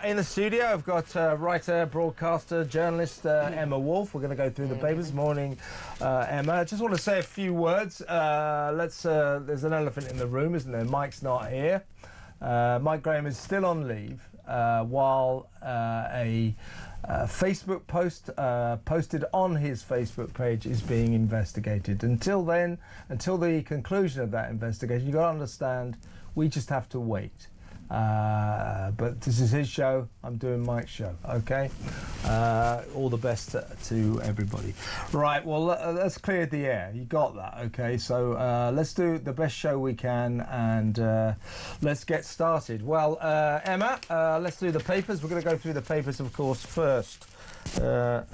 In the studio, I've got writer, broadcaster, journalist Emma Woolf. We're going to go through the papers. Morning, Emma. I just want to say a few words. There's an elephant in the room, isn't there? Mike's not here. Mike Graham is still on leave while a Facebook post posted on his Facebook page is being investigated. Until then, until the conclusion of that investigation, you've got to understand, we just have to wait. But this is his show, I'm doing Mike's show, okay? All the best to everybody. Right, well, let's clear the air. You got that, okay? So let's do the best show we can and let's get started. Well, Emma, let's do the papers. We're going to go through the papers, of course, first. I'm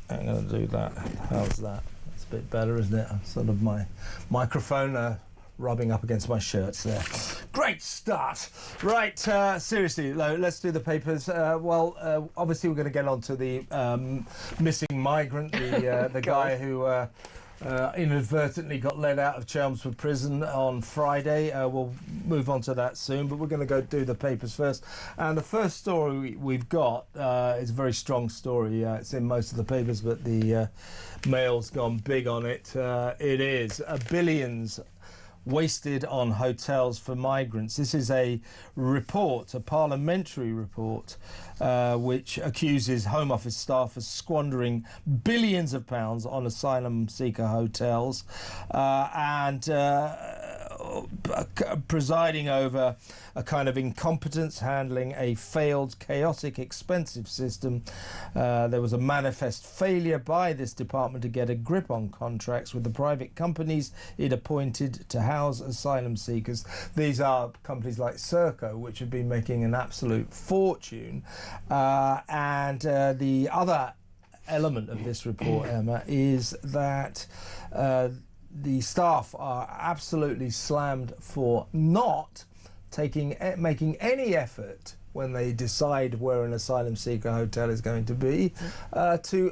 going to do that. How's that? That's a bit better, isn't it? Sort of my microphone rubbing up against my shirts there. Great start. Right, seriously, let's do the papers. Obviously we're going to get on to the missing migrant, the guy who inadvertently got let out of Chelmsford Prison on Friday. We'll move on to that soon, but we're going to go do the papers first. And the first story we've got is a very strong story. It's in most of the papers, but the Mail's gone big on it. It is billions wasted on hotels for migrants. This is a report, a parliamentary report, which accuses Home Office staff of squandering billions of pounds on asylum seeker hotels and presiding over a kind of incompetence, handling a failed, chaotic, expensive system. There was a manifest failure by this department to get a grip on contracts with the private companies it appointed to house asylum seekers. These are companies like Serco, which have been making an absolute fortune. The other element of this report, Emma, is that the staff are absolutely slammed for not making any effort when they decide where an asylum seeker hotel is going to be to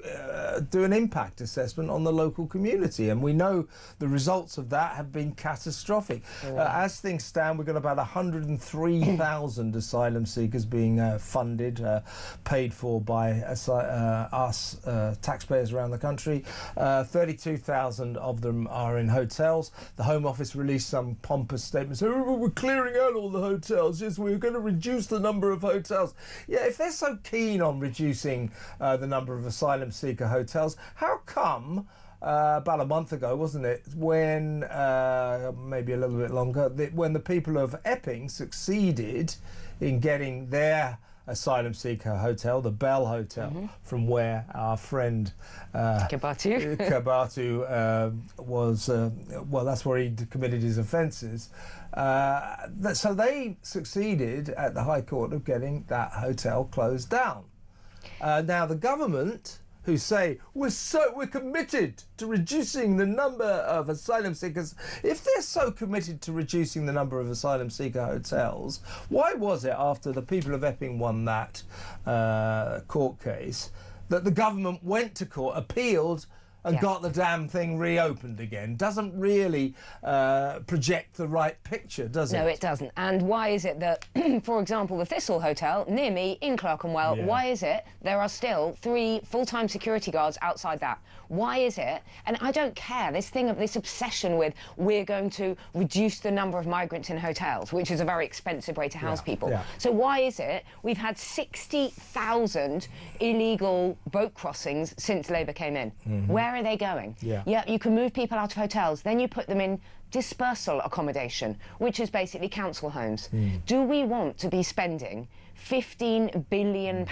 do an impact assessment on the local community. And we know the results of that have been catastrophic. As things stand, we've got about 103,000 asylum seekers being funded, paid for by us taxpayers around the country. 32,000 of them are in hotels. The Home Office released some pompous statements. Oh, we're clearing out all the hotels. Yes, we're going to reduce the number of hotels. Yeah, if they're so keen on reducing the number of asylum seeker hotels, how come about a month ago, wasn't it, when maybe a little bit longer, when the people of Epping succeeded in getting their asylum seeker hotel, the Bell Hotel, from where our friend Kebatu was, well, that's where he committed his offences. So they succeeded at the High Court of getting that hotel closed down. Now the government, who say we're committed to reducing the number of asylum seekers. If they're so committed to reducing the number of asylum seeker hotels, why was it after the people of Epping won that court case that the government went to court, appealed, and got the damn thing reopened again? Doesn't really project the right picture, does it? No, it doesn't. And why is it that, for example, the Thistle Hotel, near me, in Clerkenwell, why is it there are still 3 full-time security guards outside that? Why is it? And I don't care, this thing of this obsession with we're going to reduce the number of migrants in hotels, which is a very expensive way to house people. So why is it we've had 60,000 illegal boat crossings since Labour came in? Where are they going? Yeah, you can move people out of hotels, then you put them in dispersal accommodation, which is basically council homes. Do we want to be spending £15 billion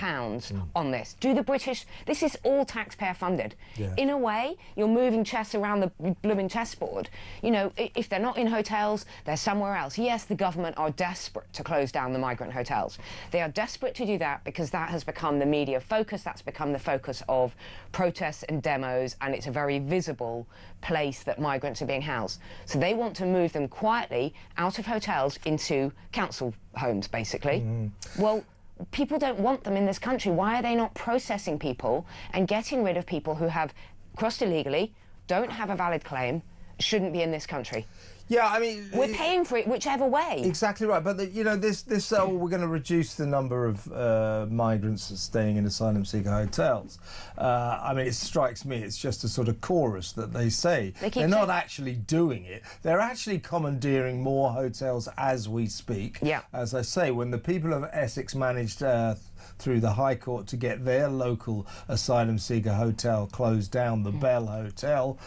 on this? Do the British... This is all taxpayer funded. In a way, you're moving chess around the blooming chessboard. You know, if they're not in hotels, they're somewhere else. Yes, the government are desperate to close down the migrant hotels. They are desperate to do that because that has become the media focus, that's become the focus of protests and demos, and it's a very visible place that migrants are being housed. So they want to move them quietly out of hotels into council homes, basically. Well, people don't want them in this country. Why are they not processing people and getting rid of people who have crossed illegally, don't have a valid claim, shouldn't be in this country? Yeah, I mean, we're paying for it whichever way. Exactly right. But you know, this we're going to reduce the number of migrants staying in asylum seeker hotels. I mean, it strikes me it's just a sort of chorus that they say. They're not actually doing it. They're actually commandeering more hotels as we speak. Yeah. As I say, when the people of Essex managed through the High Court to get their local asylum seeker hotel closed down, the Bell Hotel,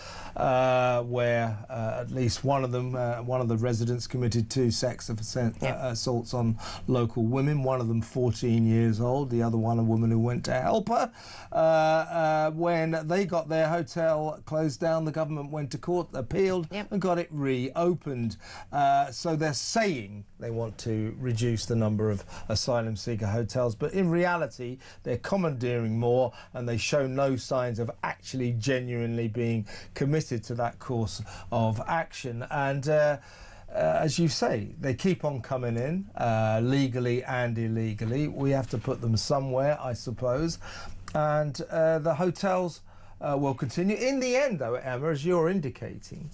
where at least one of the residents committed 2 sex assaults on local women, one of them 14 years old, the other one a woman who went to help her. When they got their hotel closed down, the government went to court, appealed, and got it reopened. So they're saying they want to reduce the number of asylum seeker hotels, but in reality they're commandeering more, and they show no signs of actually genuinely being committed to that course of action. And as you say, they keep on coming in, legally and illegally. We have to put them somewhere, I suppose, and the hotels will continue. In the end, though, Emma, as you're indicating,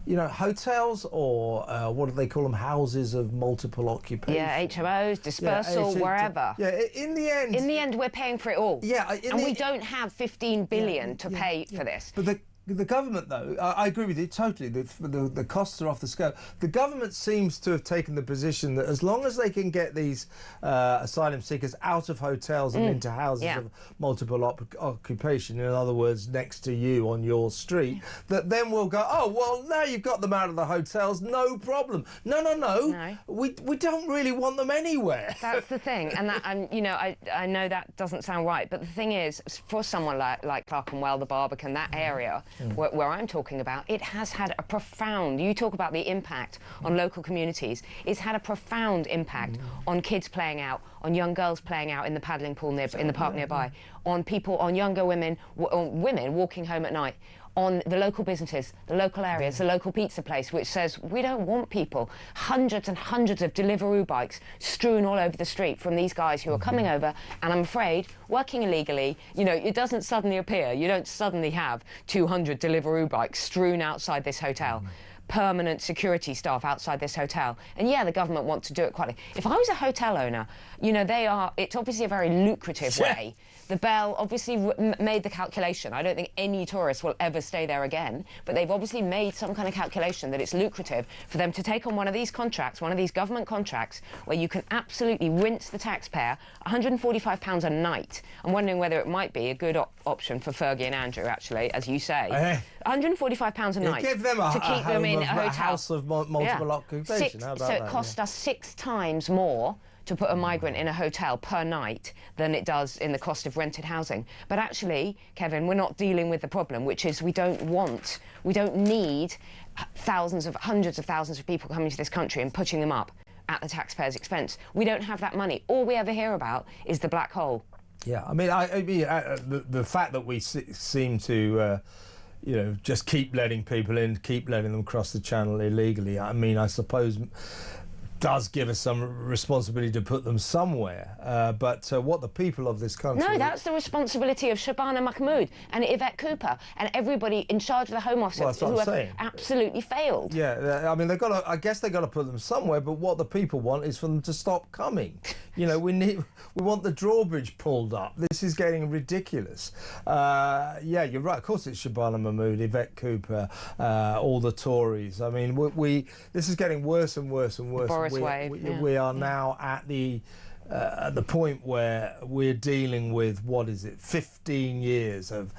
you know, hotels or what do they call them? Houses of multiple occupation. Yeah, HMOs, dispersal, wherever. Yeah, in the end. In the end, we're paying for it all. Yeah, and we don't have 15 billion to pay for this. But the government, though, I agree with you totally. The costs are off the scale. The government seems to have taken the position that as long as they can get these asylum seekers out of hotels and into houses of multiple occupation, in other words, next to you on your street, that then we'll go, oh, well, now you've got them out of the hotels, no problem. No. We don't really want them anywhere. That's the thing. And you know, I know that doesn't sound right, but the thing is, for someone like Clerkenwell, the Barbican, that area, where I'm talking about, it has had a profound, you talk about the impact on local communities, it's had a profound impact on kids playing out, on young girls playing out in the paddling pool in the park nearby, on people, on younger women, on women walking home at night, on the local businesses, the local areas, the local pizza place, which says we don't want people, hundreds and hundreds of Deliveroo bikes strewn all over the street from these guys who are coming over, and I'm afraid, working illegally. You know, it doesn't suddenly appear. You don't suddenly have 200 Deliveroo bikes strewn outside this hotel. Permanent security staff outside this hotel. And yeah, the government wants to do it quietly. If I was a hotel owner, you know, it's obviously a very lucrative way. The Bell obviously made the calculation. I don't think any tourist will ever stay there again, but they've obviously made some kind of calculation that it's lucrative for them to take on one of these contracts, one of these government contracts, where you can absolutely rinse the taxpayer £145 a night. I'm wondering whether it might be a good option for Fergie and Andrew, actually, as you say. £145 a night give them to keep them in a hotel. House of multiple occupation. How about so it cost us 6 times more to put a migrant in a hotel per night than it does in the cost of rented housing. But actually, Kevin, we're not dealing with the problem, which is we don't need hundreds of thousands of people coming to this country and putting them up at the taxpayer's expense. We don't have that money. All we ever hear about is the black hole. Yeah, I mean, the fact that we seem to you know, just keep letting people in, keep letting them cross the channel illegally, I mean, I suppose does give us some responsibility to put them somewhere. But what the people of this country... No, that's the responsibility of Shabana Mahmood and Yvette Cooper and everybody in charge of the Home Office who have absolutely failed. Yeah, I mean, I guess they've got to put them somewhere, but what the people want is for them to stop coming. You know, we want the drawbridge pulled up. This is getting ridiculous. Yeah, you're right. Of course it's Shabana Mahmood, Yvette Cooper, all the Tories. I mean, this is getting worse and worse and worse. We are now at the point where we're dealing with, 15 years of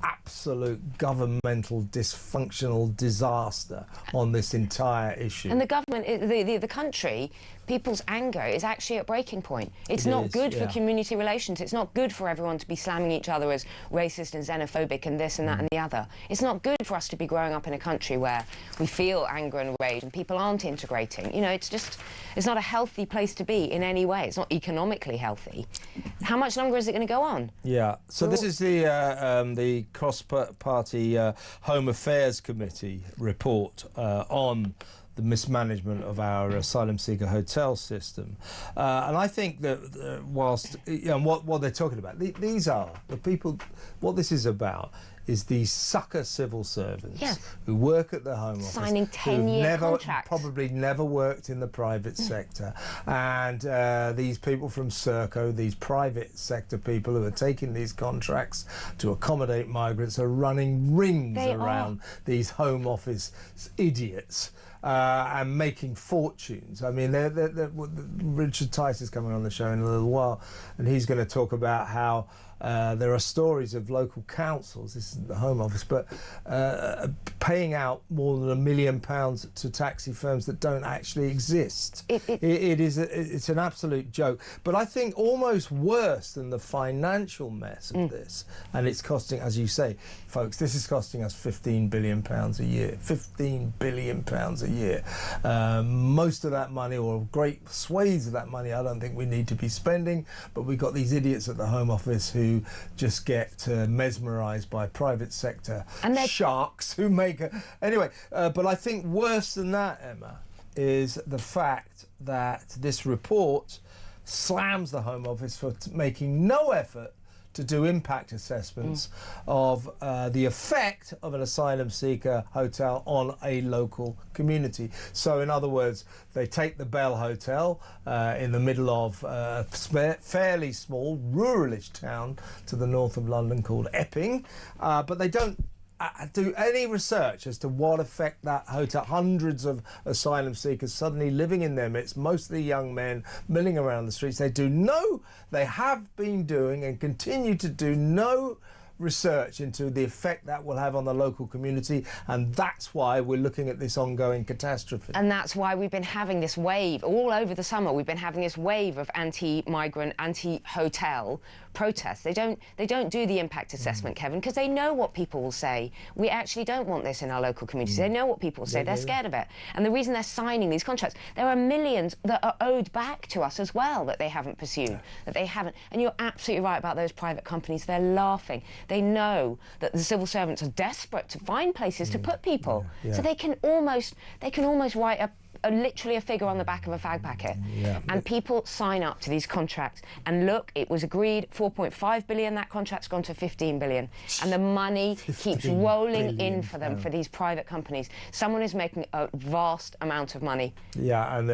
absolute governmental dysfunctional disaster on this entire issue. And the government, the country, people's anger is actually at breaking point. It's not good for community relations. It's not good for everyone to be slamming each other as racist and xenophobic and this and that and the other. It's not good for us to be growing up in a country where we feel anger and rage and people aren't integrating. You know, it's not a healthy place to be in any way. It's not economically healthy. How much longer is it going to go on? Yeah. So this is the cross-party Home Affairs Committee report on the mismanagement of our asylum seeker hotel system. And I think that whilst, what they're talking about, these are the people, what this is about is these sucker civil servants who work at the Home Office, signing 10-year contracts, probably never worked in the private sector, and these people from Serco, these private sector people who are taking these contracts to accommodate migrants, are running rings around these Home Office idiots. And making fortunes. I mean, Richard Tice is coming on the show in a little while, and he's going to talk about how there are stories of local councils, this is the Home Office, but paying out more than £1 million to taxi firms that don't actually exist. It's an absolute joke. But I think almost worse than the financial mess of this, and it's costing, as you say, folks, this is costing us £15 billion a year. £15 billion a year. Most of that money, or great swathes of that money, I don't think we need to be spending, but we've got these idiots at the Home Office who just get mesmerised by private sector sharks who make anyway. But I think worse than that, Emma, is the fact that this report slams the Home Office for making no effort to do impact assessments of the effect of an asylum seeker hotel on a local community. So in other words, they take the Bell Hotel in the middle of a fairly small ruralish town to the north of London called Epping, but they don't do any research as to what effect that hotel, hundreds of asylum seekers suddenly living in their midst, mostly young men milling around the streets. They have been doing and continue to do no research into the effect that will have on the local community, and that's why we're looking at this ongoing catastrophe. And that's why we've been having this wave all over the summer. We've been having this wave of anti-migrant, anti-hotel protests. They don't do the impact assessment, Kevin, because they know what people will say. We actually don't want this in our local communities. They know what people will say. They're scared of it. And the reason they're signing these contracts, there are millions that are owed back to us as well that they haven't pursued, that they haven't. And you're absolutely right about those private companies. They're laughing. They know that the civil servants are desperate to find places to put people. So they can almost write literally a figure on the back of a fag packet. And people sign up to these contracts. And look, it was agreed 4.5 billion, that contract's gone to 15 billion. And the money keeps rolling in for them, for these private companies. Someone is making a vast amount of money. Yeah, and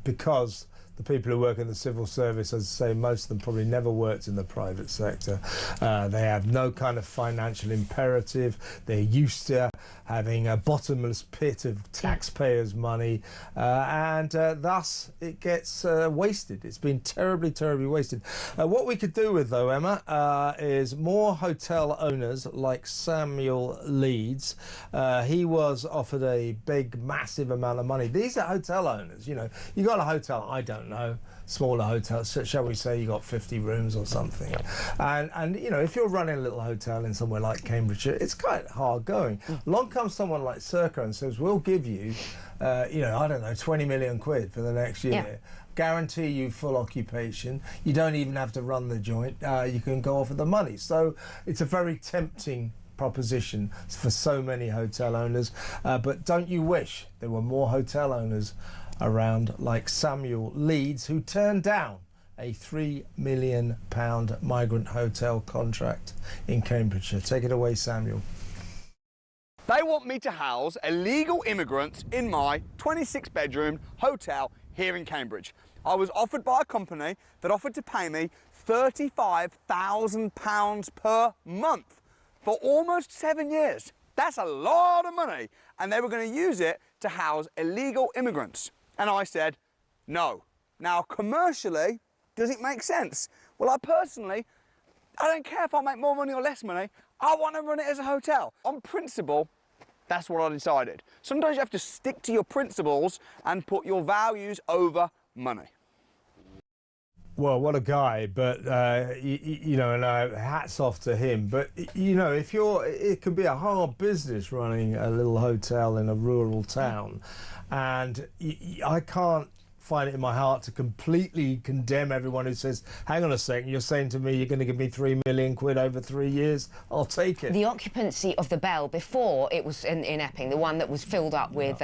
because the people who work in the civil service, as I say, most of them probably never worked in the private sector. They have no kind of financial imperative. They're used to having a bottomless pit of taxpayers' money, and thus it gets wasted. It's been terribly, terribly wasted. What we could do with, though, Emma, is more hotel owners like Samuel Leeds. He was offered a big, massive amount of money. These are hotel owners, you know. You got a hotel, I don't know, smaller hotels, shall we say you got 50 rooms or something, and you know, if you're running a little hotel in somewhere like Cambridgeshire, it's quite hard going. Along comes someone like Serco and says, we'll give you you know, I don't know, 20 million quid for the next year, guarantee you full occupation, you don't even have to run the joint, you can go off with the money. So it's a very tempting proposition for so many hotel owners, but don't you wish there were more hotel owners around like Samuel Leeds, who turned down a £3 million migrant hotel contract in Cambridgeshire. Take it away, Samuel. They want me to house illegal immigrants in my 26-bedroom hotel here in Cambridge. I was offered by a company that offered to pay me £35,000 per month for almost 7 years. That's a lot of money. And they were going to use it to house illegal immigrants. And I said, no. Now, commercially, does it make sense? Well, I don't care if I make more money or less money. I want to run it as a hotel. On principle, that's what I decided. Sometimes you have to stick to your principles and put your values over money. Well, what a guy, but, you know, and hats off to him. But, you know, it can be a hard business running a little hotel in a rural town. And I can't find it in my heart to completely condemn everyone who says, hang on a second, you're saying to me you're going to give me £3 million over 3 years? I'll take it. The occupancy of the Bell before it was in Epping, the one that was filled up with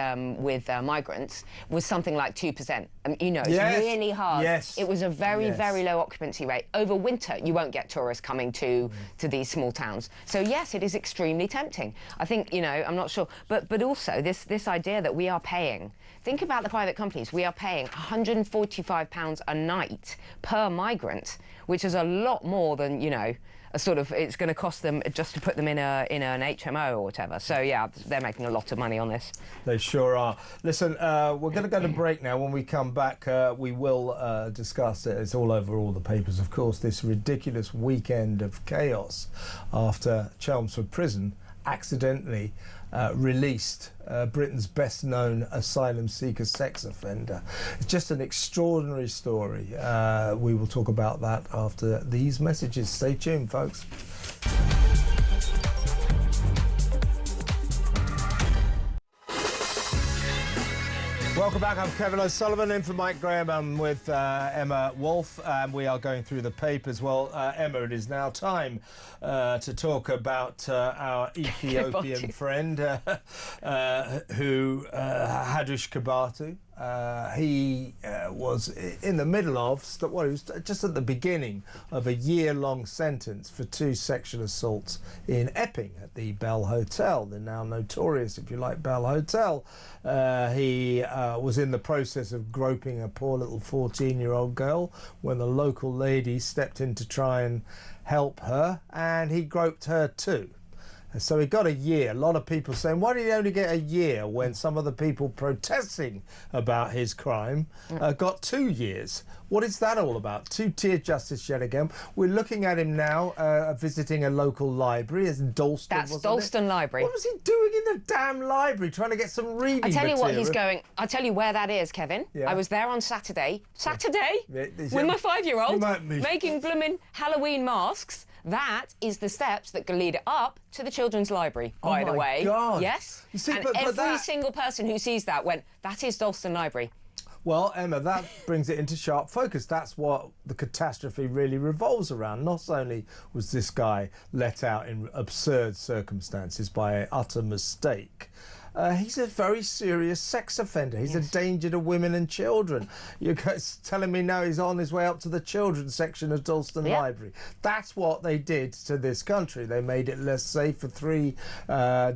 migrants, was something like 2%. You know, it's really hard. Yes. It was a very, very low occupancy rate. Over winter, you won't get tourists coming to these small towns. So yes, it is extremely tempting. I think, you know, I'm not sure, but also this idea that we are paying. Think about the private companies. We are paying £145 a night per migrant, which is a lot more than, you know, a sort of, it's going to cost them just to put them in an HMO or whatever. So yeah, they're making a lot of money on this. They sure are. Listen, we're going to go to break now. When we come back, we will discuss it. It's all over all the papers, of course, this ridiculous weekend of chaos after Chelmsford Prison accidentally released Britain's best-known asylum seeker sex offender. It's just an extraordinary story. We will talk about that after these messages. Stay tuned, folks. Welcome back. I'm Kevin O'Sullivan in for Mike Graham. I'm with Emma Woolf, and we are going through the papers. Well, Emma, it is now time to talk about our Ethiopian friend, who Hadush Kebatu. He was in the middle of, well, he was just at the beginning of a year-long sentence for 2 sexual assaults in Epping at the Bell Hotel, the now notorious, if you like, Bell Hotel. He was in the process of groping a poor little 14-year-old girl when the local lady stepped in to try and help her, and he groped her too. So he got a year. A lot of people saying, why did he only get a year when some of the people protesting about his crime got 2 years? What is that all about? Two-tier justice yet again. We're looking at him now visiting a local library. It's Dalston, That's Dalston Library. What was he doing in the damn library trying to get some reading I tell you material? what he's going. I'll tell you where that is, Kevin. Yeah. I was there on Saturday. Saturday? Yeah. With my 5-year-old making blooming Halloween masks. That is the steps that lead up to the children's library, by the way. Oh, my God. Yes. You see, and but every single person who sees that went, that is Dalston Library. Well, Emma, that brings it into sharp focus. That's what the catastrophe really revolves around. Not only was this guy let out in absurd circumstances by an utter mistake, he's a very serious sex offender. He's a danger to women and children. You're telling me now he's on his way up to the children's section of Dalston Library. That's what they did to this country. They made it less safe for 3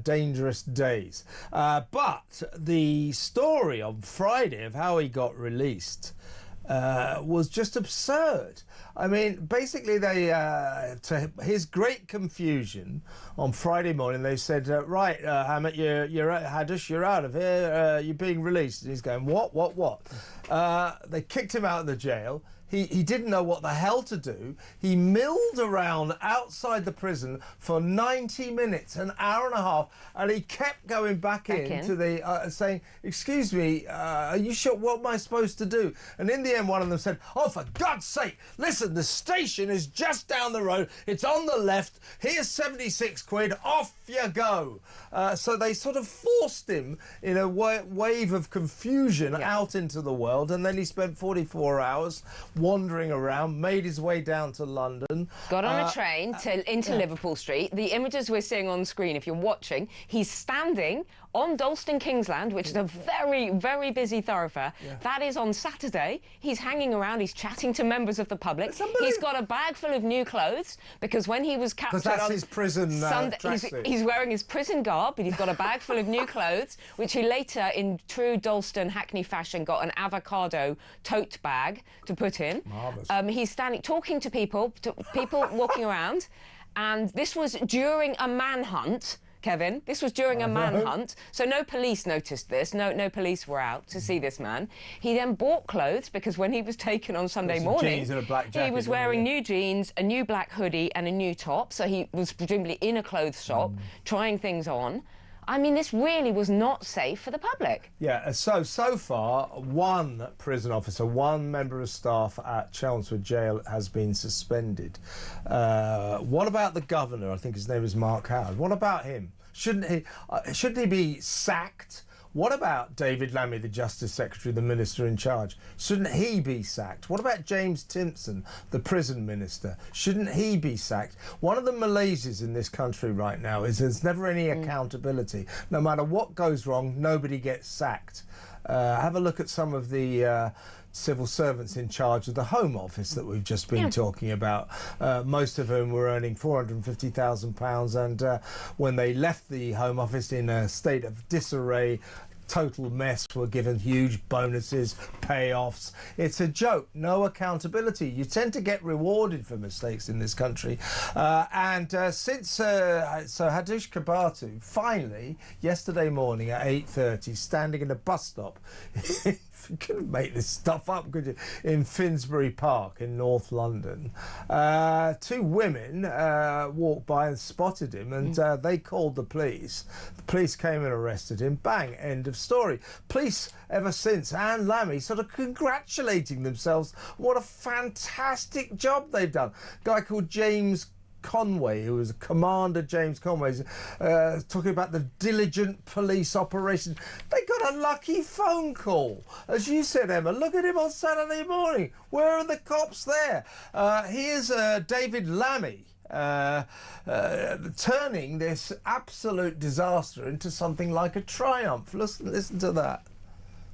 dangerous days. But the story on Friday of how he got released was just absurd. I mean, basically, they, to his great confusion, on Friday morning, they said, right, Hammett, Hadush, you're out of here, you're being released. And he's going, what? They kicked him out of the jail. He didn't know what the hell to do. He milled around outside the prison for 90 minutes, an hour and a half, and he kept going back in to the, saying, excuse me, are you sure, what am I supposed to do? And in the end, one of them said, oh, for God's sake, listen, the station is just down the road, it's on the left, here's 76 quid, off you go. So they sort of forced him in a wave of confusion out into the world, and then he spent 44 hours wandering around, made his way down to London. Got on a train into Liverpool Street. The images we're seeing on screen, if you're watching, he's standing on Dalston Kingsland, which is a very, very busy thoroughfare. That is on Saturday. He's hanging around, he's chatting to members of the public. He's got a bag full of new clothes, because when he was captured that's his prison Sunday, he's wearing his prison garb, but he's got a bag full of new clothes, which he later, in true Dalston Hackney fashion, got an avocado tote bag to put in. Marvellous. He's standing, talking to people walking around, and this was during a manhunt. Kevin, this was during a manhunt, so no police noticed this. No police were out to see this man. He then bought clothes, because when he was taken on Sunday morning, jeans and a black jacket, he was wearing new jeans, a new black hoodie, and a new top. So he was presumably in a clothes shop trying things on. I mean, this really was not safe for the public. Yeah, so far, one prison officer, one member of staff at Chelmsford Jail has been suspended. What about the governor? I think his name is Mark Howard. What about him? Shouldn't he be sacked? What about David Lammy, the Justice Secretary, the Minister in charge? Shouldn't he be sacked? What about James Timpson, the Prison Minister? Shouldn't he be sacked? One of the malaises in this country right now is there's never any accountability. No matter what goes wrong, nobody gets sacked. Have a look at some of the civil servants in charge of the Home Office that we've just been talking about, most of whom were earning £450,000, and when they left the Home Office in a state of disarray, total mess, were given huge bonuses, payoffs. It's a joke. No accountability. You tend to get rewarded for mistakes in this country. Since Hadush Kebatu finally, yesterday morning at 8:30, standing in a bus stop, you couldn't make this stuff up, could you? In Finsbury Park in North London, two women walked by and spotted him, and they called the police. The police came and arrested him. Bang, end of story. Police ever since, and Lammy, sort of congratulating themselves. What a fantastic job they've done. A guy called James Conway, who was Commander James Conway, talking about the diligent police operation. They got a lucky phone call. As you said, Emma, look at him on Saturday morning. Where are the cops there? Here's David Lammy turning this absolute disaster into something like a triumph. Listen to that.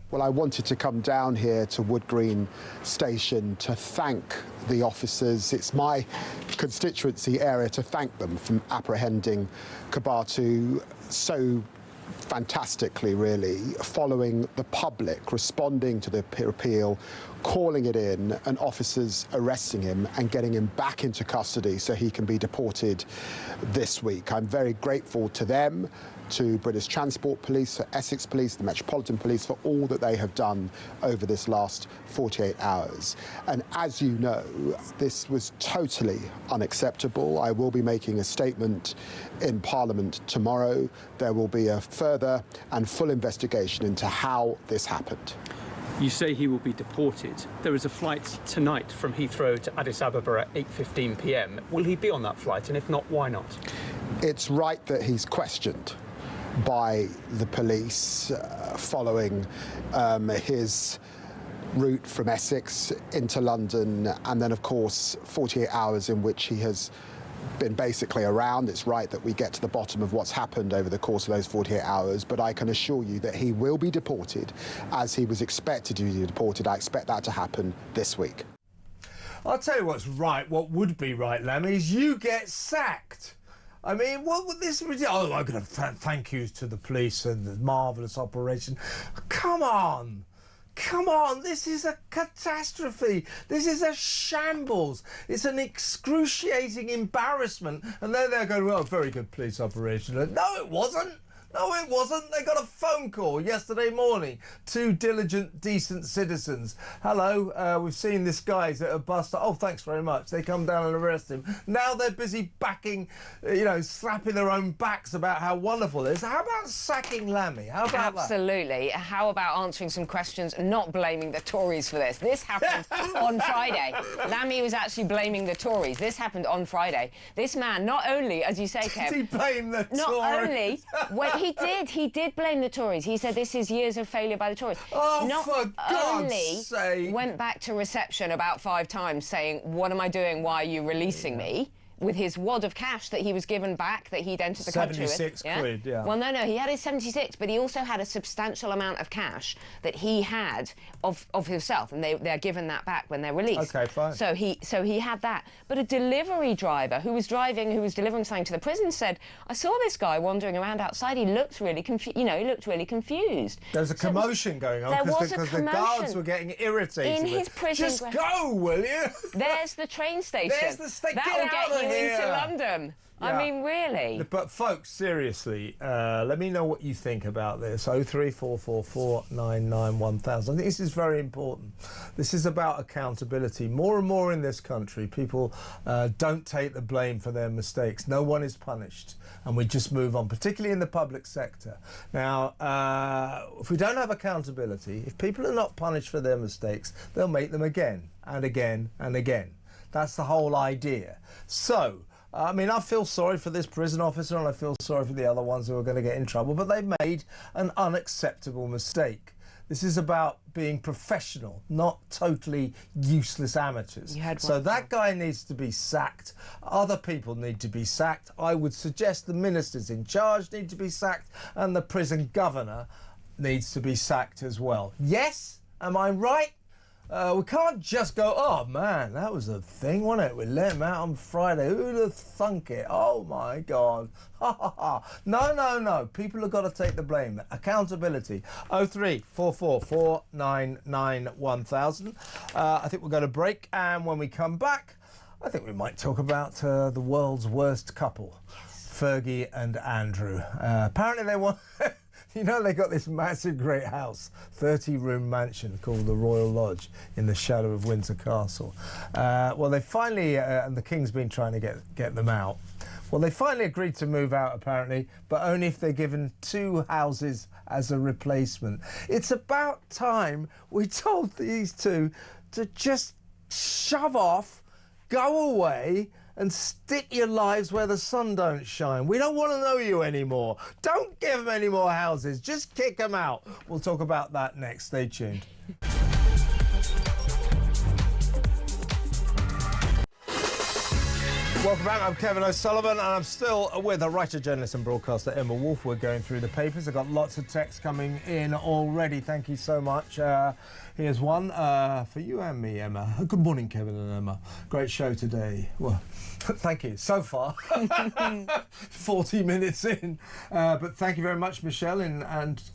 Well, I wanted to come down here to Wood Green Station to thank the officers. It's my constituency area, to thank them for apprehending Kebatu so fantastically, really, following the public responding to the appeal, calling it in, and officers arresting him and getting him back into custody so he can be deported this week. I'm very grateful to them, to British Transport Police, for Essex Police, the Metropolitan Police, for all that they have done over this last 48 hours. And as you know, this was totally unacceptable. I will be making a statement in Parliament tomorrow. There will be a further and full investigation into how this happened. You say he will be deported. There is a flight tonight from Heathrow to Addis Ababa at 8:15 p.m. Will he be on that flight? And if not, why not? It's right that he's questioned by the police following his route from Essex into London, and then, of course, 48 hours in which he has been basically around. It's right that we get to the bottom of what's happened over the course of those 48 hours, but I can assure you that he will be deported as he was expected to be deported. I expect that to happen this week. I'll tell you what's right, what would be right, Lammy, is you get sacked. I mean, what would this... Oh, I'm going to thank you to the police and the marvellous operation. Come on. Come on, this is a catastrophe. This is a shambles. It's an excruciating embarrassment. And they're going, oh, very good police operation. No, it wasn't. No, it wasn't. They got a phone call yesterday morning. Two diligent, decent citizens. Hello, we've seen this guy's at a bus stop. Oh, thanks very much. They come down and arrest him. Now they're busy backing, slapping their own backs about how wonderful it is. How about sacking Lammy? How about Absolutely. that? How about answering some questions and not blaming the Tories for this? This happened on Friday. Lammy was actually blaming the Tories. This happened on Friday. This man, not only, as you say, Kev... Did he blame the Tories? Not only... He did blame the Tories. He said this is years of failure by the Tories. Oh, not for God's sake. Went back to reception about 5 times saying, what am I doing? Why are you releasing me? With his wad of cash that he was given back that he'd entered the country with. 76 quid, yeah. Well, no, he had his 76, but he also had a substantial amount of cash that he had of himself, and they're given that back when they're released. Okay, fine. So he had that. But a delivery driver who was delivering something to the prison said, I saw this guy wandering around outside. He looked really confused. He looked really confused. There was a commotion going on because the guards were getting irritated. In his prison. Just go, will you? There's the train station. There's the station. That'll get you into London. Yeah. I mean, really. But folks, seriously, let me know what you think about this. 03444991000. I think this is very important. This is about accountability. More and more in this country, people don't take the blame for their mistakes. No one is punished, and we just move on, particularly in the public sector. Now, if we don't have accountability, if people are not punished for their mistakes, they'll make them again and again and again. That's the whole idea. So, I mean, I feel sorry for this prison officer and I feel sorry for the other ones who are going to get in trouble, but they've made an unacceptable mistake. This is about being professional, not totally useless amateurs. So that guy needs to be sacked. Other people need to be sacked. I would suggest the ministers in charge need to be sacked and the prison governor needs to be sacked as well. Yes? Am I right? We can't just go, oh man, that was a thing, wasn't it? We let him out on Friday. Who'd have thunk it? Oh my God. Ha ha ha. No, no, no. People have got to take the blame. Accountability. 0344 499 1000. I think we'll go to break, and when we come back, I think we might talk about the world's worst couple, Fergie and Andrew. Apparently they want... You know, they got this massive, great house, 30-room mansion called the Royal Lodge in the shadow of Windsor Castle. Well, they finally, and the King's been trying to get them out. Well, they finally agreed to move out, apparently, but only if they're given 2 houses as a replacement. It's about time we told these two to just shove off, go away, and stick your lives where the sun don't shine. We don't want to know you anymore. Don't give them any more houses. Just kick them out. We'll talk about that next. Stay tuned. Welcome back. I'm Kevin O'Sullivan, and I'm still with a writer, journalist and broadcaster, Emma Woolf. We're going through the papers. I've got lots of texts coming in already. Thank you so much. Here's one for you and me, Emma. Good morning, Kevin and Emma. Great show today. Well, thank you. So far, 40 minutes in. But thank you very much, Michelle and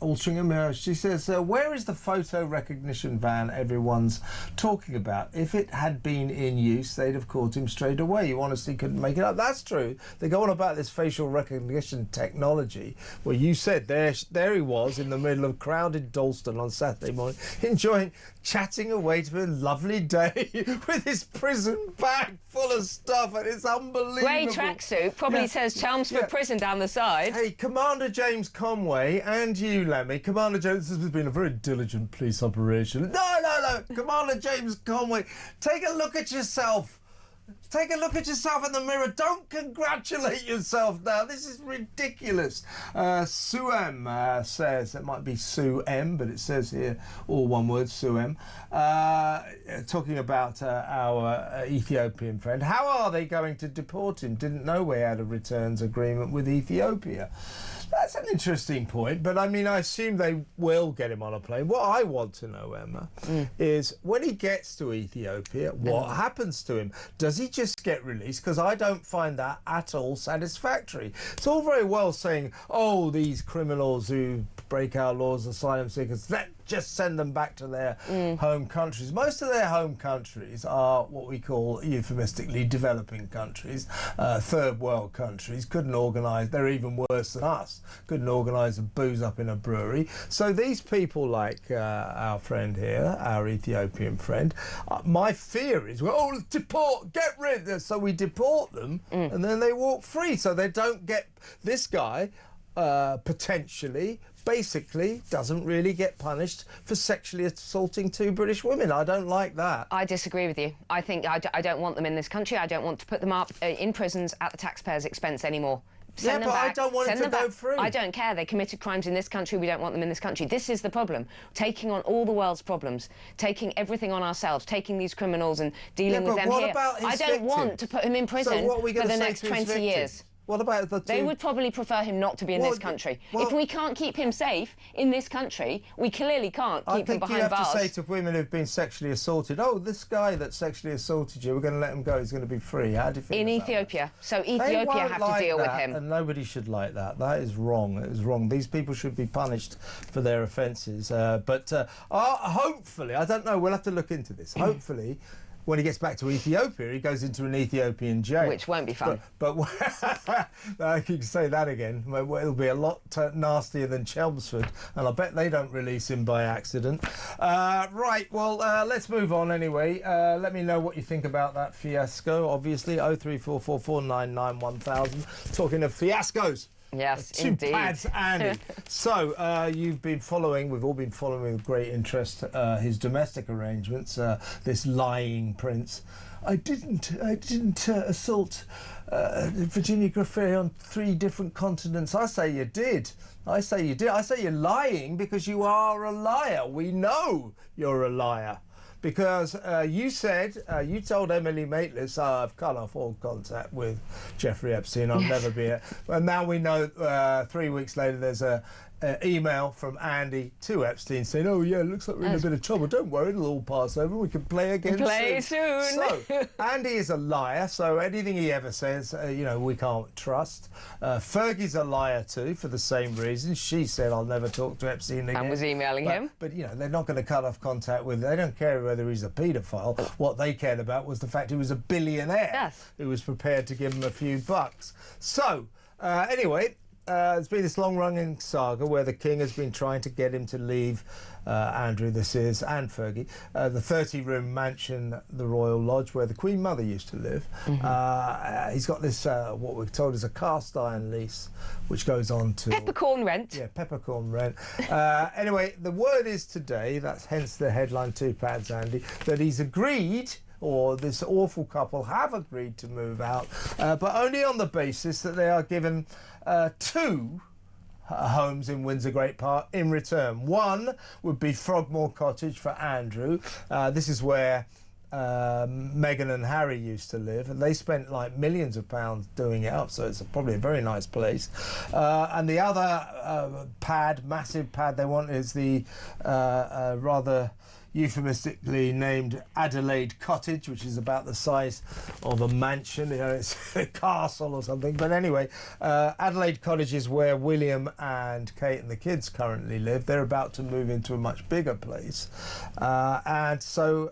Altrincham. She says, where is the photo recognition van everyone's talking about? If it had been in use, they'd have caught him straight away. You honestly couldn't make it up. That's true. They go on about this facial recognition technology. Well, you said there he was in the middle of crowded Dalston on Saturday morning, chatting away to a lovely day with his prison bag full of stuff, and it's unbelievable. Grey tracksuit, probably says Chelmsford Prison down the side. Hey, Commander James Conway and you, Lammy. Commander James, this has been a very diligent police operation. No, Commander James Conway, take a look at yourself. Take a look at yourself in the mirror. Don't congratulate yourself now. This is ridiculous. Sue M says, it might be Sue M, but it says here, all one word, Sue M, talking about our Ethiopian friend. How are they going to deport him? Didn't know we had a returns agreement with Ethiopia. That's an interesting point, but I mean, I assume they will get him on a plane. What I want to know, Emma, is when he gets to Ethiopia, what happens to him? Does he just get released? Because I don't find that at all satisfactory. It's all very well saying, oh, these criminals who break our laws, asylum seekers, let's just send them back to their home countries. Most of their home countries are what we call euphemistically developing countries, third world countries. Couldn't organise, they're even worse than us, couldn't organise a booze up in a brewery. So these people like our friend here, our Ethiopian friend, my fear is, well, oh, deport, get rid of them. So we deport them and then they walk free. So they don't get, this guy potentially, basically doesn't really get punished for sexually assaulting 2 British women. I don't like that. I disagree with you. I think I don't want them in this country. I don't want to put them up in prisons at the taxpayers' expense anymore. Send them back. I don't want them to go free. I don't care. They committed crimes in this country. We don't want them in this country. This is the problem. Taking on all the world's problems, taking everything on ourselves, taking these criminals and dealing with them here. I don't want to put him in prison for the next 20 years. What about the two? They would probably prefer him not to be in this country. If we can't keep him safe in this country, we clearly can't keep him behind bars. I think you have to say to women who've been sexually assaulted, oh, this guy that sexually assaulted you, we're going to let him go, he's going to be free. How do you feel in Ethiopia? So Ethiopia have to deal with him. And nobody should like that. That is wrong. It is wrong. These people should be punished for their offences. But hopefully, I don't know, we'll have to look into this. Hopefully, when he gets back to Ethiopia, he goes into an Ethiopian jail. Which won't be fun. But I can say that again. It'll be a lot nastier than Chelmsford, and I bet they don't release him by accident. Right, well, let's move on anyway. Let me know what you think about that fiasco, obviously. 0344 499 1000. Talking of fiascos. Yes, Two indeed. pads, Andy. So, you've been following, we've all been following with great interest, his domestic arrangements, this lying prince. I didn't assault Virginia Griffith on 3 different continents. I say you did. I say you did. I say you're lying because you are a liar. We know you're a liar. Because you said, you told Emily Maitlis, I've cut off all contact with Jeffrey Epstein, I'll never be it. And now we know 3 weeks later there's a email from Andy to Epstein saying, oh yeah, it looks like we're in a bit of trouble. Don't worry, it'll all pass over. We can play again soon. So, Andy is a liar, so anything he ever says, you know, we can't trust. Fergie's a liar too, for the same reason. She said, I'll never talk to Epstein again. And was emailing him. But, you know, they're not going to cut off contact with... They don't care whether he's a paedophile. What they cared about was the fact he was a billionaire who was prepared to give him a few bucks. So, anyway... it's been this long-running saga where the King has been trying to get him to leave Andrew, this is, and Fergie, the 30-room mansion, the Royal Lodge, where the Queen Mother used to live. He's got this, what we're told is a cast-iron lease, which goes on to... Peppercorn rent. Yeah, peppercorn rent. Anyway, the word is today, that's hence the headline 2 pads, Andy, that he's agreed... or this awful couple have agreed to move out, but only on the basis that they are given 2 homes in Windsor Great Park in return. One would be Frogmore Cottage for Andrew. This is where Meghan and Harry used to live, and they spent like millions of pounds doing it up, so it's probably a very nice place. And the other pad, massive pad they want is the rather euphemistically named Adelaide Cottage, which is about the size of a mansion. You know, it's a castle or something. But anyway, Adelaide Cottage is where William and Kate and the kids currently live. They're about to move into a much bigger place. And so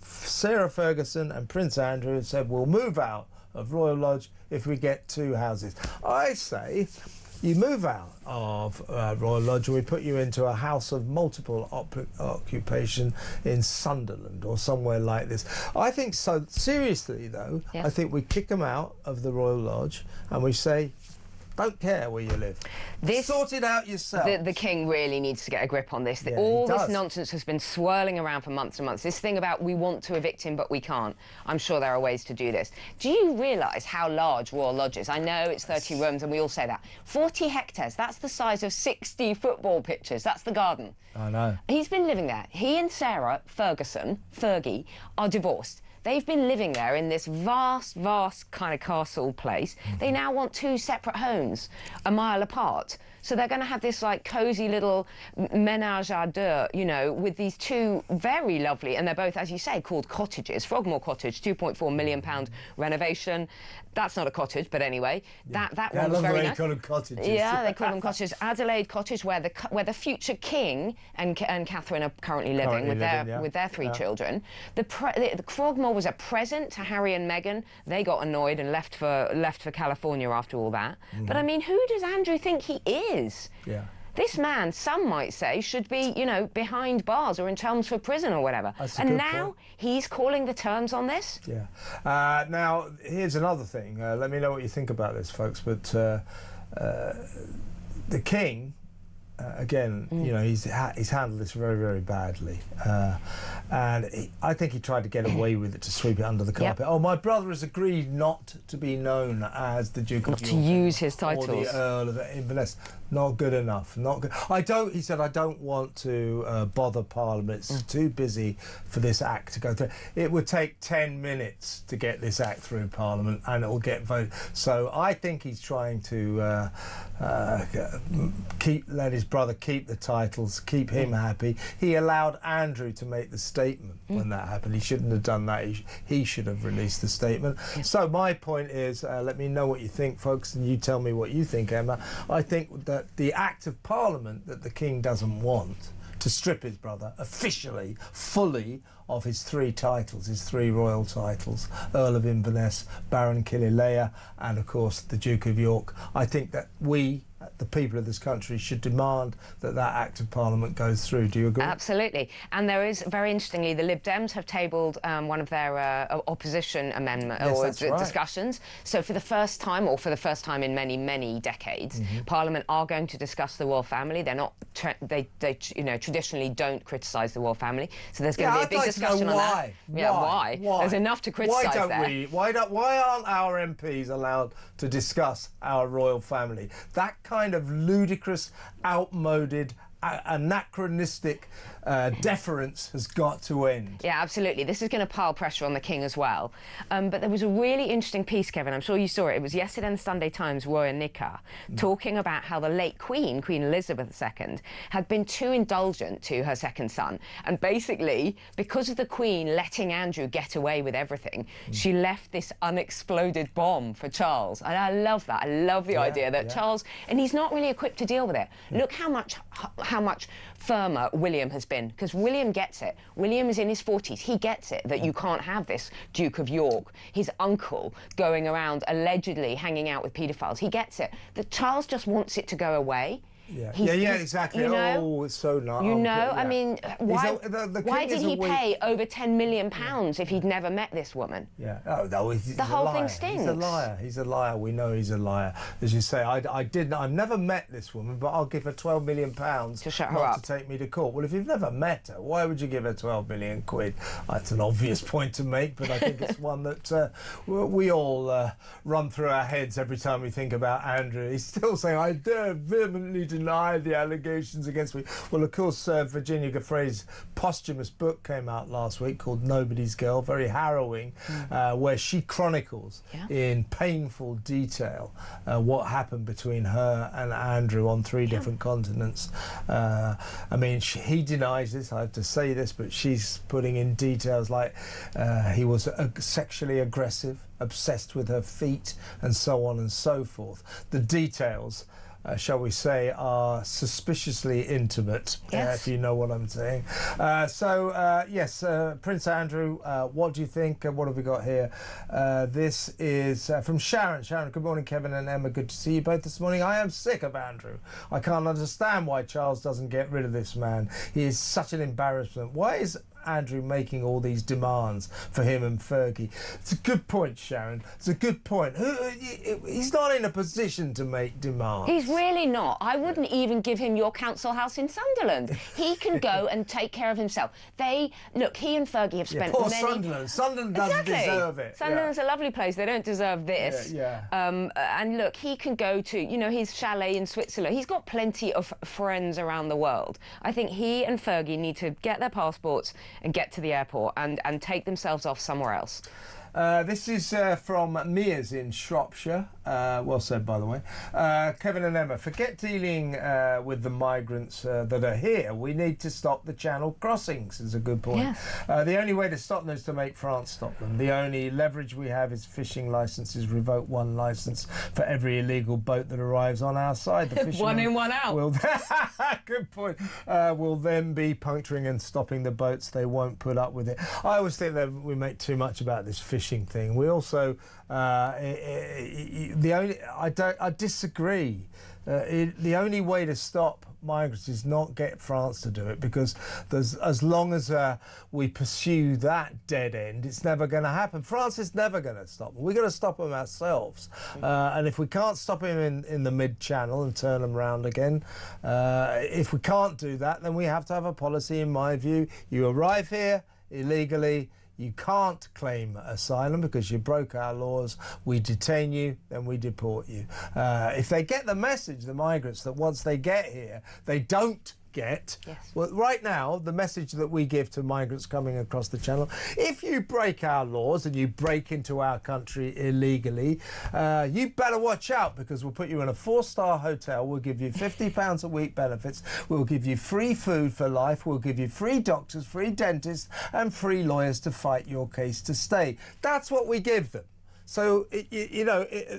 Sarah Ferguson and Prince Andrew have said, we'll move out of Royal Lodge if we get 2 houses. I say... you move out of Royal Lodge and we put you into a house of multiple occupation in Sunderland or somewhere like this. I think so. Seriously, though, I think we kick them out of the Royal Lodge and we say, don't care where you live. Sort it out yourself. The King really needs to get a grip on this. Yeah, all this nonsense has been swirling around for months and months. This thing about we want to evict him, but we can't. I'm sure there are ways to do this. Do you realise how large Royal Lodge is? I know it's 30 rooms, and we all say that. 40 hectares, that's the size of 60 football pitches. That's the garden. I know. He's been living there. He and Sarah Fergie, are divorced. They've been living there in this vast, vast kind of castle place. They now want 2 separate homes, a mile apart. So they're going to have this, like, cosy little ménage à deux, you know, with these 2 very lovely, and they're both, as you say, called cottages. Frogmore Cottage, £2.4 million renovation. That's not a cottage, but anyway, that one was very nice. Call them cottages. Yeah, they call them cottages. Adelaide Cottage, where the future King and Catherine are currently living with their 3 children. The Frogmore was a present to Harry and Meghan. They got annoyed and left for California after all that. But I mean, who does Andrew think he is? Yeah. This man, some might say, should be, you know, behind bars or in Chelmsford Prison or whatever. And now he's calling the terms on this? Yeah. Now, here's another thing. Let me know what you think about this, folks. But the King... again, you know, he's handled this very, very badly. And I think he tried to get away with it, to sweep it under the carpet. Oh, my brother has agreed not to be known as the Duke of York. Not to use his titles. Or the Earl of Inverness. Not good enough. Not good. He said, I don't want to bother Parliament. It's too busy for this Act to go through. It would take 10 minutes to get this Act through Parliament and it will get voted. So I think he's trying to let his brother keep the titles, keep him happy. He allowed Andrew to make the statement when that happened. He shouldn't have done that. He should have released the statement. So my point is, let me know what you think, folks, and you tell me what you think, Emma. I think that the Act of Parliament that the King doesn't want, to strip his brother officially, fully, of his 3 titles, his 3 royal titles, Earl of Inverness, Baron Killalea, and of course the Duke of York. I think that we the people of this country should demand that that Act of Parliament goes through. Do you agree? Absolutely. And there is, very interestingly, the Lib Dems have tabled one of their opposition amendment discussions. So for the first time, or for the first time in many, many decades, Parliament are going to discuss the royal family. They're not, they traditionally don't criticise the royal family. So there's going to be a big discussion on that. Yeah, why? There's enough to criticise there. Why aren't our MPs allowed to discuss our royal family? That kind of ludicrous, outmoded, anachronistic deference has got to end. Yeah, absolutely. This is going to pile pressure on the King as well. But there was a really interesting piece, Kevin, I'm sure you saw it. It was yesterday in the Sunday Times, Roya Nikar, talking about how the late Queen, Queen Elizabeth II, had been too indulgent to her second son. And basically, because of the Queen letting Andrew get away with everything, she left this unexploded bomb for Charles. And I love that. I love the idea that Charles, and he's not really equipped to deal with it. Look how much firmer William has been, because William gets it. William is in his 40s. He gets it that you can't have this Duke of York, his uncle, going around allegedly hanging out with paedophiles. He gets it. That Charles just wants it to go away. Yeah, exactly. You know, oh, it's so nice. You know, I mean, why did he pay over £10 million if he'd never met this woman? Yeah. Oh, no, he's the whole a liar. thing stinks. He's a liar. He's a liar. We know he's a liar. As you say, I've never met this woman, but I'll give her £12 million to shut her up, to take me to court. Well, if you've never met her, why would you give her 12 million quid? That's an obvious point to make, but I think it's one that we all run through our heads every time we think about Andrew. He's still saying, I dare vehemently deny the allegations against me. Well, of course, Virginia Giuffre's posthumous book came out last week called Nobody's Girl, very harrowing, where she chronicles in painful detail what happened between her and Andrew on 3 different continents. I mean, he denies this, I have to say this, but she's putting in details like he was sexually aggressive, obsessed with her feet, and so on and so forth. The details, shall we say, are suspiciously intimate, if you know what I'm saying. Yes, Prince Andrew, what do you think? What have we got here? This is from Sharon. Sharon, good morning, Kevin and Emma. Good to see you both this morning. I am sick of Andrew. I can't understand why Charles doesn't get rid of this man. He is such an embarrassment. Why is Andrew making all these demands for him and Fergie? It's a good point, Sharon. It's a good point. He's not in a position to make demands. He's really not. I wouldn't even give him your council house in Sunderland. He can go and take care of himself. Look, he and Fergie have spent poor many... Sunderland. Sunderland doesn't deserve it. Sunderland's a lovely place. They don't deserve this. And look, he can go to, his chalet in Switzerland. He's got plenty of friends around the world. I think he and Fergie need to get their passports and get to the airport and take themselves off somewhere else. This is from Mears in Shropshire. Well said, by the way. Kevin and Emma, forget dealing with the migrants that are here. We need to stop the channel crossings, is a good point. Yes. The only way to stop them is to make France stop them. The only leverage we have is fishing licences. Revoke 1 licence for every illegal boat that arrives on our side. The One in, one out. Good point. Will then be puncturing and stopping the boats. They won't put up with it. I always think that we make too much about this fishing thing. We also I disagree. The only way to stop migrants is not get France to do it, because as long as we pursue that dead end, it's never going to happen. France is never going to stop them. We're going to stop them ourselves. And if we can't stop him in the mid-channel and turn them round again, if we can't do that, then we have to have a policy, in my view. You arrive here illegally, you can't claim asylum because you broke our laws. We detain you, then we deport you. If they get the message, the migrants, that once they get here, they don't get. Yes. Well, right now, the message that we give to migrants coming across the channel: if you break our laws and you break into our country illegally, you better watch out, because we'll put you in a 4-star hotel, we'll give you £50 a week benefits, we'll give you free food for life, we'll give you free doctors, free dentists and free lawyers to fight your case to stay. That's what we give them. So,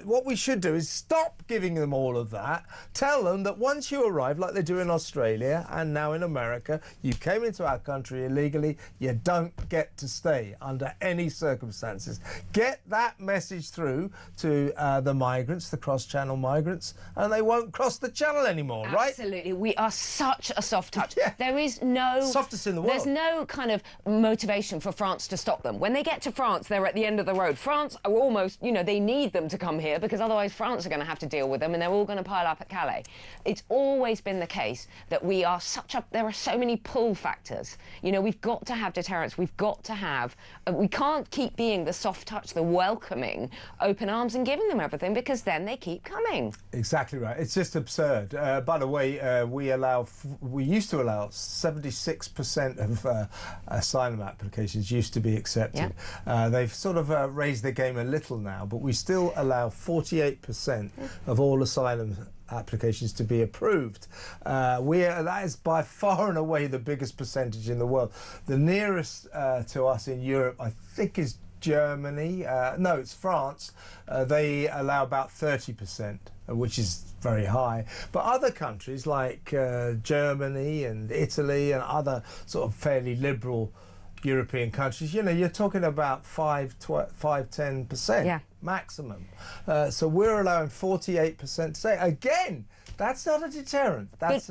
what we should do is stop giving them all of that. Tell them that once you arrive, like they do in Australia and now in America, you came into our country illegally, you don't get to stay under any circumstances. Get that message through to the migrants, the cross-channel migrants, and they won't cross the channel anymore, right? Absolutely. We are such a soft touch. Yeah. There is no... Softest in the world. There's no kind of motivation for France to stop them. When they get to France, they're at the end of the road. France are almost, they need them to come here because otherwise France are going to have to deal with them and they're all going to pile up at Calais. It's always been the case that we are there are so many pull factors. We've got to have deterrence. We've got to have... we can't keep being the soft touch, the welcoming, open arms and giving them everything because then they keep coming. Exactly right. It's just absurd. By the way, we used to allow 76% of asylum applications used to be accepted. Yeah. They've sort of raised their game a little now, but we still allow 48% of all asylum applications to be approved. That is by far and away the biggest percentage in the world. The nearest to us in Europe, I think, is Germany. No, it's France. They allow about 30%, which is very high. But other countries like Germany and Italy and other sort of fairly liberal European countries, you're talking about 5-10% maximum. So we're allowing 48% to stay. Again, that's not a deterrent. That's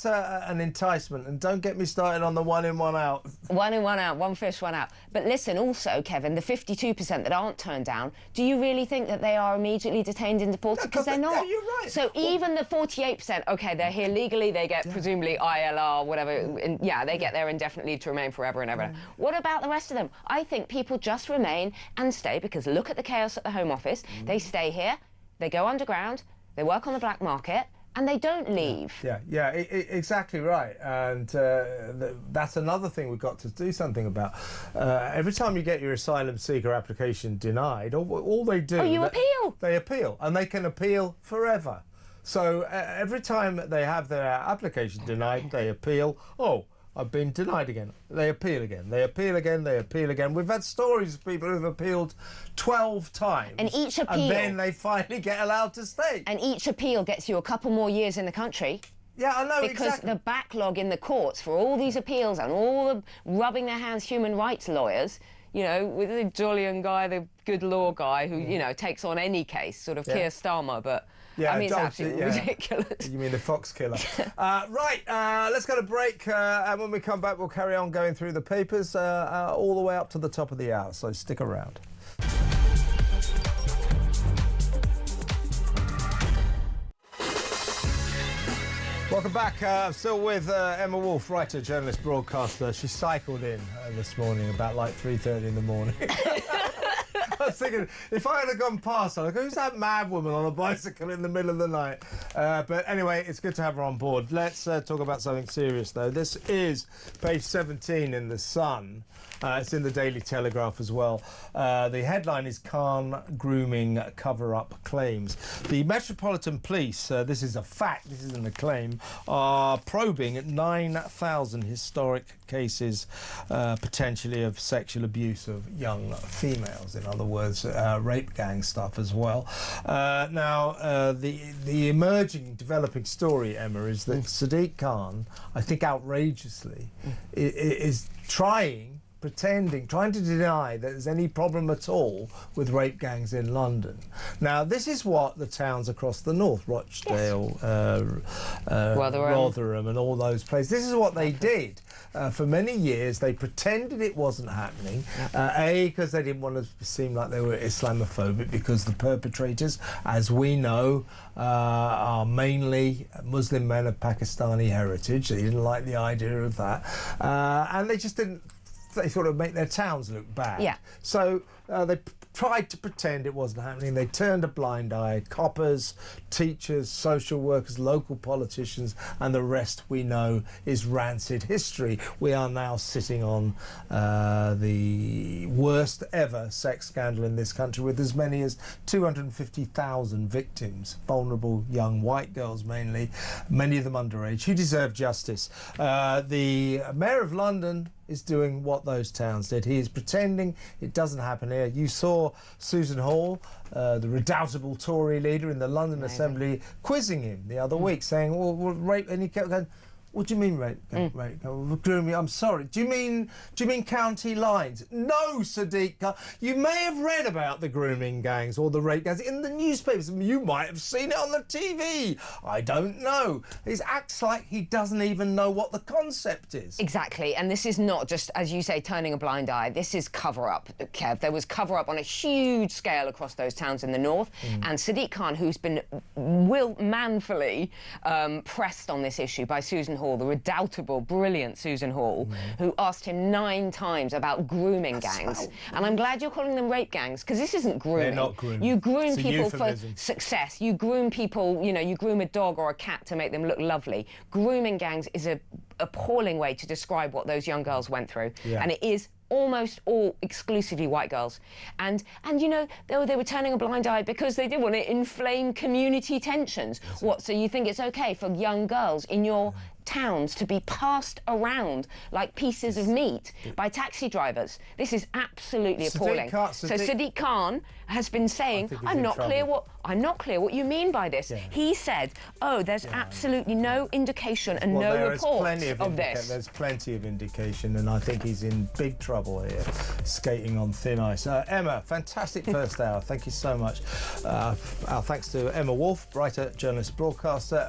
an enticement. And don't get me started on the one in, one out. One in, one out, one fish, one out. But listen, also, Kevin, the 52% that aren't turned down, do you really think that they are immediately detained and deported? Because they're not. No, you're right. So even the 48%, OK, they're here legally, they get presumably ILR, whatever. They get their indefinite to remain forever and ever. What about the rest of them? I think people just remain and stay because look at the chaos at the Home Office. They stay here, they go underground, they work on the black market, and they don't leave. Exactly right. And that's another thing we've got to do something about. Every time you get your asylum seeker application denied, all they do... appeal. They appeal, and they can appeal forever. So every time they have their application denied, they appeal. I've been denied again. They appeal again. They appeal again. They appeal again. We've had stories of people who've appealed 12 times. And each appeal... And then they finally get allowed to stay. And each appeal gets you a couple more years in the country. Yeah, I know, because exactly. The backlog in the courts for all these appeals and all the rubbing their hands human rights lawyers, with the Jolyon guy, the good law guy who, takes on any case, sort of Keir Starmer, but... I mean, it's absolutely ridiculous. You mean the fox killer. Right, let's go to break, and when we come back, we'll carry on going through the papers all the way up to the top of the hour, so stick around. Welcome back. I'm still with Emma Woolf, writer, journalist, broadcaster. She cycled in this morning about like 3:30 in the morning. I was thinking, if I had gone past, I'd go, who's that mad woman on a bicycle in the middle of the night? But anyway, it's good to have her on board. Let's talk about something serious, though. This is page 17 in The Sun. It's in the Daily Telegraph as well. The headline is Khan grooming cover-up claims. The Metropolitan Police, this is a fact, this isn't a claim, are probing 9,000 historic cases potentially of sexual abuse of young females. In other words, rape gang stuff as well. Now, the emerging, developing story, Emma, is that Sadiq Khan, I think outrageously, is trying to deny that there's any problem at all with rape gangs in London. Now, this is what the towns across the north, Rochdale, Rotherham and all those places, this is what they did. For many years, they pretended it wasn't happening, because they didn't want to seem like they were Islamophobic, because the perpetrators, as we know, are mainly Muslim men of Pakistani heritage. They didn't like the idea of that. And they just didn't... They sort of make their towns look bad. Yeah. So they tried to pretend it wasn't happening. They turned a blind eye. Coppers, teachers, social workers, local politicians, and the rest we know is rancid history. We are now sitting on the worst ever sex scandal in this country, with as many as 250,000 victims, vulnerable young white girls mainly, many of them underage, who deserve justice. The Mayor of London is doing what those towns did. He is pretending it doesn't happen here. You saw Susan Hall, the redoubtable Tory leader in the London Assembly, quizzing him the other week, saying, well, rape, and he kept going, what do you mean rape? Rape? Grooming? I'm sorry. Do you mean county lines? No, Sadiq Khan. You may have read about the grooming gangs or the rape gangs in the newspapers. You might have seen it on the TV. I don't know. He acts like he doesn't even know what the concept is. Exactly. And this is not just, as you say, turning a blind eye. This is cover-up, Kev. There was cover-up on a huge scale across those towns in the north. And Sadiq Khan, who's been manfully pressed on this issue by Susan Hall, the redoubtable, brilliant Susan Hall, who asked him 9 times about grooming gangs. And I'm glad you're calling them rape gangs, because this isn't grooming. They're not grooming. You groom It's a people euphemism. for success. You groom people, you know, you groom a dog or a cat to make them look lovely. Grooming gangs is a appalling way to describe what those young girls went through. Yeah. And it is almost all exclusively white girls. And you know, they were turning a blind eye because they did want to inflame community tensions. What, so you think it's okay for young girls in your towns to be passed around like pieces of meat by taxi drivers? This is absolutely appalling. So Sadiq Khan has been saying, I'm not clear what you mean by this. Yeah. He said, oh, there's absolutely no indication and no reports of this. There's plenty of indication, and I think he's in big trouble here, skating on thin ice. Emma, fantastic first hour. Thank you so much. Our thanks to Emma Woolf, writer, journalist, broadcaster.